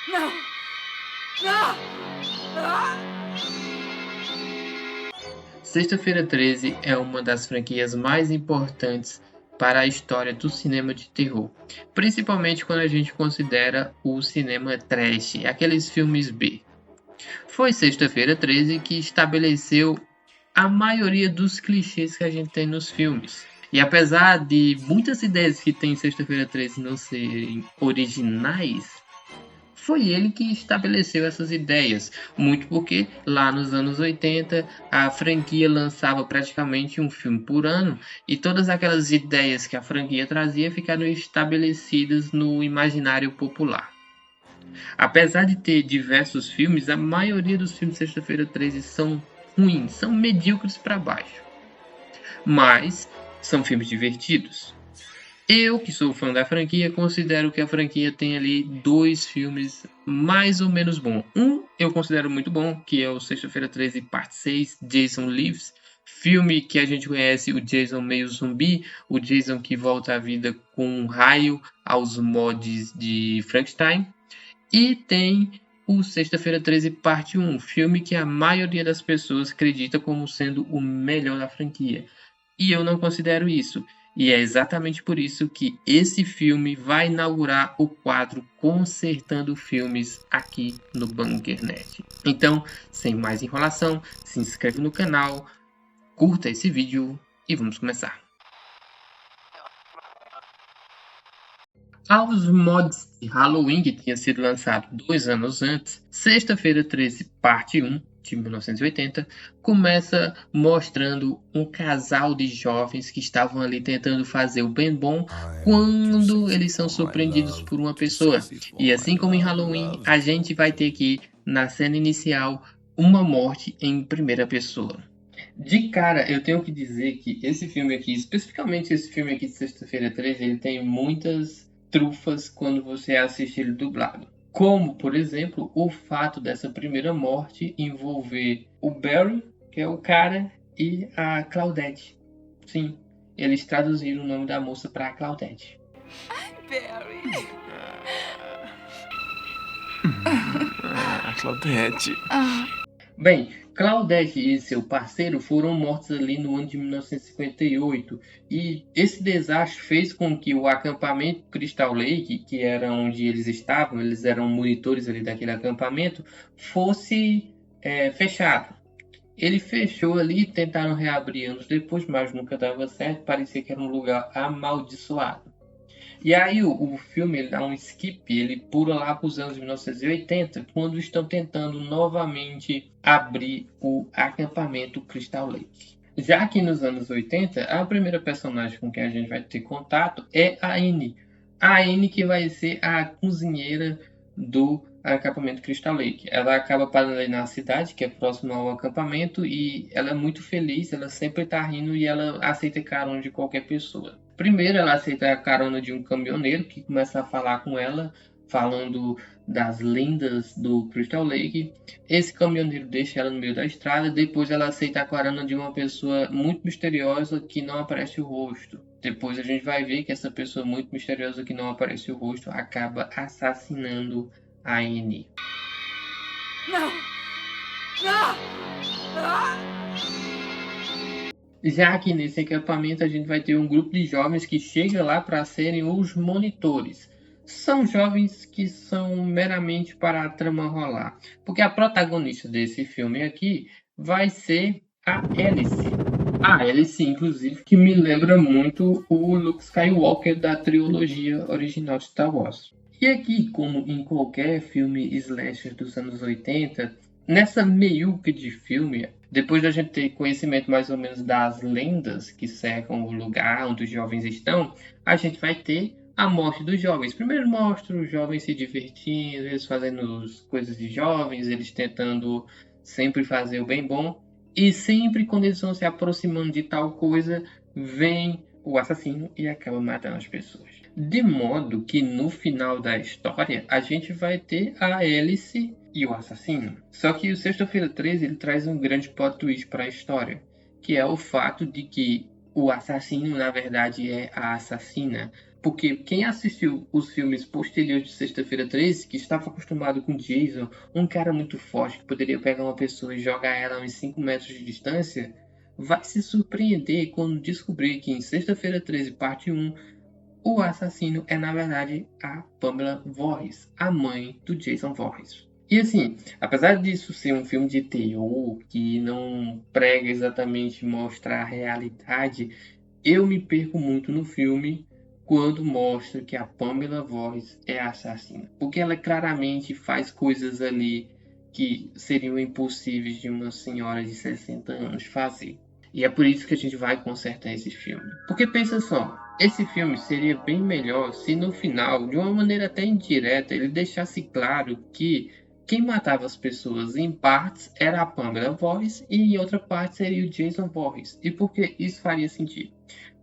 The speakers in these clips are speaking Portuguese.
Não! Não! Não! Sexta-feira 13 é uma das franquias mais importantes para a história do cinema de terror, principalmente quando a gente considera o cinema trash, aqueles filmes B. Foi Sexta-feira 13 que estabeleceu a maioria dos clichês que a gente tem nos filmes. E apesar de muitas ideias que tem em Sexta-feira 13 não serem originais, foi ele que estabeleceu essas ideias, muito porque lá nos anos 80 a franquia lançava praticamente um filme por ano e todas aquelas ideias que a franquia trazia ficaram estabelecidas no imaginário popular. Apesar de ter diversos filmes, a maioria dos filmes de Sexta-feira 13 são ruins, são medíocres para baixo, mas são filmes divertidos. Eu, que sou fã da franquia, considero que a franquia tem ali dois filmes mais ou menos bons. Um eu considero muito bom, que é o Sexta-feira 13, parte 6, Jason Lives. Filme que a gente conhece o Jason meio zumbi, o Jason que volta à vida com um raio aos mods de Frankenstein. E tem o Sexta-feira 13, parte 1, filme que a maioria das pessoas acredita como sendo o melhor da franquia. E eu não considero isso. E é exatamente por isso que esse filme vai inaugurar o quadro Consertando Filmes aqui no Bunkernet. Então, sem mais enrolação, se inscreve no canal, curta esse vídeo e vamos começar. Aos mods de Halloween, que tinha sido lançado 2 anos antes, Sexta-feira 13, parte 1, de 1980, começa mostrando um casal de jovens que estavam ali tentando fazer o bem bom quando eles são surpreendidos por uma pessoa. E assim como em Halloween, a gente vai ter aqui, na cena inicial, uma morte em primeira pessoa. De cara, eu tenho que dizer que esse filme aqui, especificamente esse filme aqui de Sexta-feira 13, ele tem muitas trufas quando você assiste ele dublado. Como, por exemplo, o fato dessa primeira morte envolver o Barry, que é o cara, e a Claudette. Sim, eles traduziram o nome da moça para Claudette. Barry! A Claudette. Bem, Claudette e seu parceiro foram mortos ali no ano de 1958 e esse desastre fez com que o acampamento Crystal Lake, que era onde eles estavam, eles eram monitores ali daquele acampamento, fosse fechado. Ele fechou ali, tentaram reabrir anos depois, mas nunca dava certo, parecia que era um lugar amaldiçoado. E aí o filme ele dá um skip, ele pula lá para os anos 1980, quando estão tentando novamente abrir o acampamento Crystal Lake. Já que nos anos 80, a primeira personagem com quem a gente vai ter contato é a Annie. A Annie que vai ser a cozinheira do acampamento Crystal Lake. Ela acaba parando ali na cidade, que é próximo ao acampamento, e ela é muito feliz, ela sempre está rindo e ela aceita carona de qualquer pessoa. Primeiro ela aceita a carona de um caminhoneiro que começa a falar com ela, falando das lendas do Crystal Lake. Esse caminhoneiro deixa ela no meio da estrada, depois ela aceita a carona de uma pessoa muito misteriosa que não aparece o rosto. Depois a gente vai ver que essa pessoa muito misteriosa que não aparece o rosto acaba assassinando a Annie. Não! Não! Não! Já que nesse acampamento a gente vai ter um grupo de jovens que chega lá para serem os monitores. São jovens que são meramente para a trama rolar. Porque a protagonista desse filme aqui vai ser a Alice. A Alice, inclusive, que me lembra muito o Luke Skywalker da trilogia original de Star Wars. E aqui, como em qualquer filme slasher dos anos 80, nessa meiuca de filme, depois da gente ter conhecimento mais ou menos das lendas que cercam o lugar onde os jovens estão, a gente vai ter a morte dos jovens. Primeiro mostra os jovens se divertindo, eles fazendo coisas de jovens, eles tentando sempre fazer o bem bom. E sempre quando eles vão se aproximando de tal coisa, vem o assassino e acaba matando as pessoas. De modo que no final da história a gente vai ter a Alice e o assassino. Só que o Sexta-feira 13 ele traz um grande plot twist para a história, que é o fato de que o assassino na verdade é a assassina. Porque quem assistiu os filmes posteriores de Sexta-feira 13, que estava acostumado com Jason, um cara muito forte que poderia pegar uma pessoa e jogar ela a uns 5 metros de distância, vai se surpreender quando descobrir que em Sexta-feira 13, parte 1, o assassino é, na verdade, a Pamela Voorhees, a mãe do Jason Voorhees. E assim, apesar disso ser um filme de terror que não prega exatamente mostrar a realidade, eu me perco muito no filme quando mostra que a Pamela Voorhees é a assassina. Porque ela claramente faz coisas ali que seriam impossíveis de uma senhora de 60 anos fazer. E é por isso que a gente vai consertar esse filme. Porque pensa só, esse filme seria bem melhor se no final, de uma maneira até indireta, ele deixasse claro que quem matava as pessoas em partes era a Pamela Voorhees e em outra parte seria o Jason Voorhees. E por que isso faria sentido?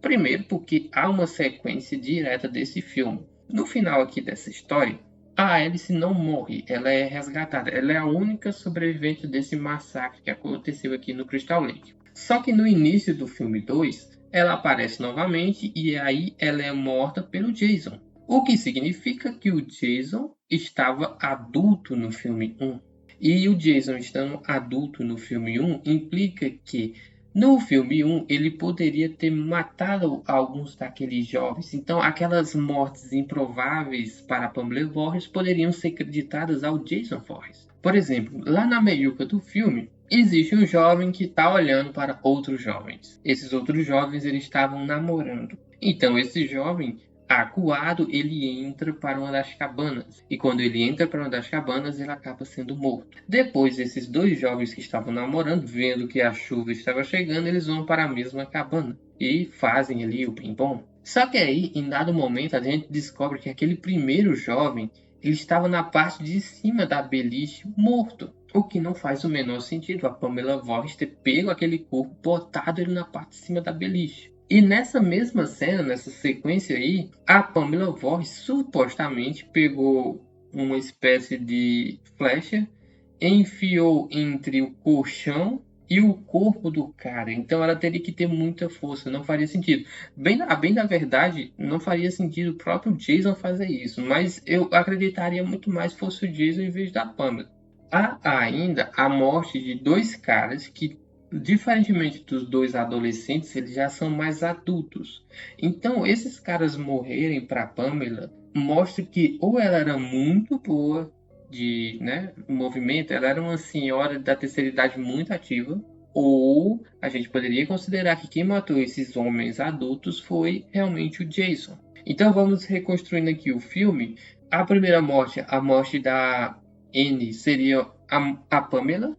Primeiro porque há uma sequência direta desse filme. No final aqui dessa história, a Alice não morre, ela é resgatada. Ela é a única sobrevivente desse massacre que aconteceu aqui no Crystal Lake. Só que no início do filme 2, ela aparece novamente e aí ela é morta pelo Jason. O que significa que o Jason estava adulto no filme 1. E o Jason estando adulto no filme 1 implica que no filme 1 ele poderia ter matado alguns daqueles jovens. Então aquelas mortes improváveis para Pamela Voorhees poderiam ser creditadas ao Jason Voorhees. Por exemplo, lá na meiuca do filme, existe um jovem que está olhando para outros jovens. Esses outros jovens eles estavam namorando. Então esse jovem acuado, ele entra para uma das cabanas. E quando ele entra para uma das cabanas, ele acaba sendo morto. Depois, esses dois jovens que estavam namorando, vendo que a chuva estava chegando, eles vão para a mesma cabana. E fazem ali o bem bom. Só que aí, em dado momento, a gente descobre que aquele primeiro jovem, ele estava na parte de cima da beliche, morto. O que não faz o menor sentido. A Pamela Voorhees ter pego aquele corpo, botado ele na parte de cima da beliche. E nessa mesma cena, nessa sequência aí, a Pamela Voorhees supostamente pegou uma espécie de flecha, enfiou entre o colchão e o corpo do cara. Então ela teria que ter muita força, não faria sentido. Bem da verdade, não faria sentido o próprio Jason fazer isso, mas eu acreditaria muito mais se fosse o Jason em vez da Pamela. Há ainda a morte de dois caras que, diferentemente dos dois adolescentes, eles já são mais adultos. Então, esses caras morrerem para Pamela mostra que ou ela era muito boa de movimento, ela era uma senhora da terceira idade muito ativa, ou a gente poderia considerar que quem matou esses homens adultos foi realmente o Jason. Então, vamos reconstruindo aqui o filme. A primeira morte, a morte da Anne, seria a Pamela,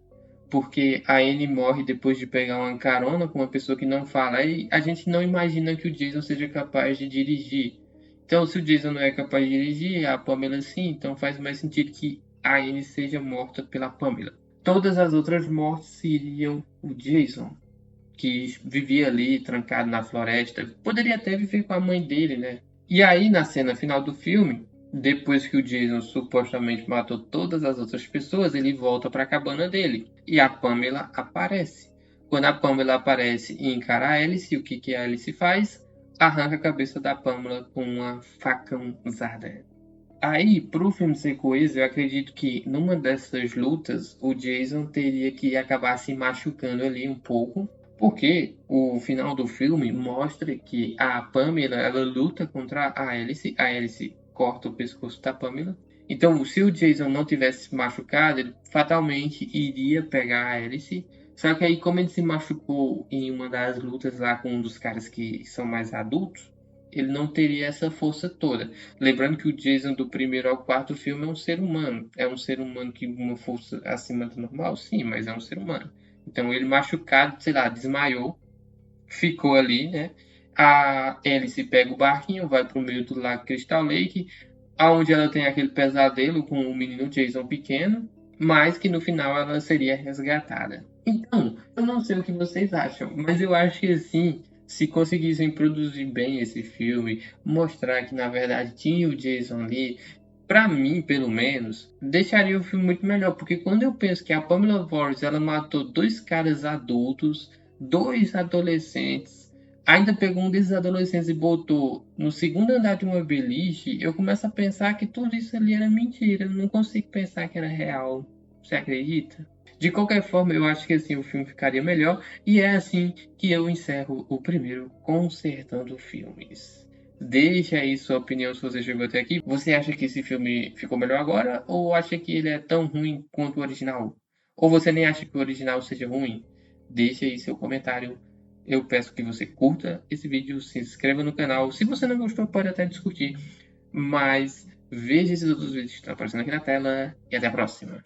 porque a Anne morre depois de pegar uma carona com uma pessoa que não fala, e a gente não imagina que o Jason seja capaz de dirigir. Então, se o Jason não é capaz de dirigir, a Pamela sim, então faz mais sentido que a Anne seja morta pela Pamela. Todas as outras mortes seriam o Jason, que vivia ali trancado na floresta. Poderia até viver com a mãe dele, né? E aí, na cena final do filme, depois que o Jason supostamente matou todas as outras pessoas, ele volta para a cabana dele. E a Pamela aparece. Quando a Pamela aparece e encara a Alice, o que a Alice faz? Arranca a cabeça da Pamela com uma facãozada. Aí, pro filme ser coeso, eu acredito que numa dessas lutas, o Jason teria que acabar se machucando ali um pouco. Porque o final do filme mostra que a Pamela, ela luta contra a Alice corta o pescoço da Pamela. Então, se o Jason não tivesse machucado, ele fatalmente iria pegar a Alice. Só que aí, como ele se machucou em uma das lutas lá com um dos caras que são mais adultos, ele não teria essa força toda. Lembrando que o Jason do primeiro ao quarto filme é um ser humano. É um ser humano que uma força acima do normal? Sim, mas é um ser humano. Então, ele machucado, sei lá, desmaiou, ficou ali, né? A Alice pega o barquinho, vai pro meio do lago Crystal Lake, onde ela tem aquele pesadelo com o menino Jason pequeno, mas que no final ela seria resgatada. Então, eu não sei o que vocês acham, mas eu acho que assim, se conseguissem produzir bem esse filme, mostrar que na verdade tinha o Jason ali, pra mim, pelo menos, deixaria o filme muito melhor, porque quando eu penso que a Pamela Voorhees, ela matou dois caras adultos, dois adolescentes, ainda pegou um desses adolescentes e botou no segundo andar de uma beliche, eu começo a pensar que tudo isso ali era mentira. Eu não consigo pensar que era real. Você acredita? De qualquer forma, eu acho que assim o filme ficaria melhor. E é assim que eu encerro o primeiro Consertando Filmes. Deixa aí sua opinião se você chegou até aqui. Você acha que esse filme ficou melhor agora? Ou acha que ele é tão ruim quanto o original? Ou você nem acha que o original seja ruim? Deixa aí seu comentário. Eu peço que você curta esse vídeo, se inscreva no canal. Se você não gostou, pode até discutir. Mas veja esses outros vídeos que estão aparecendo aqui na tela. E até a próxima.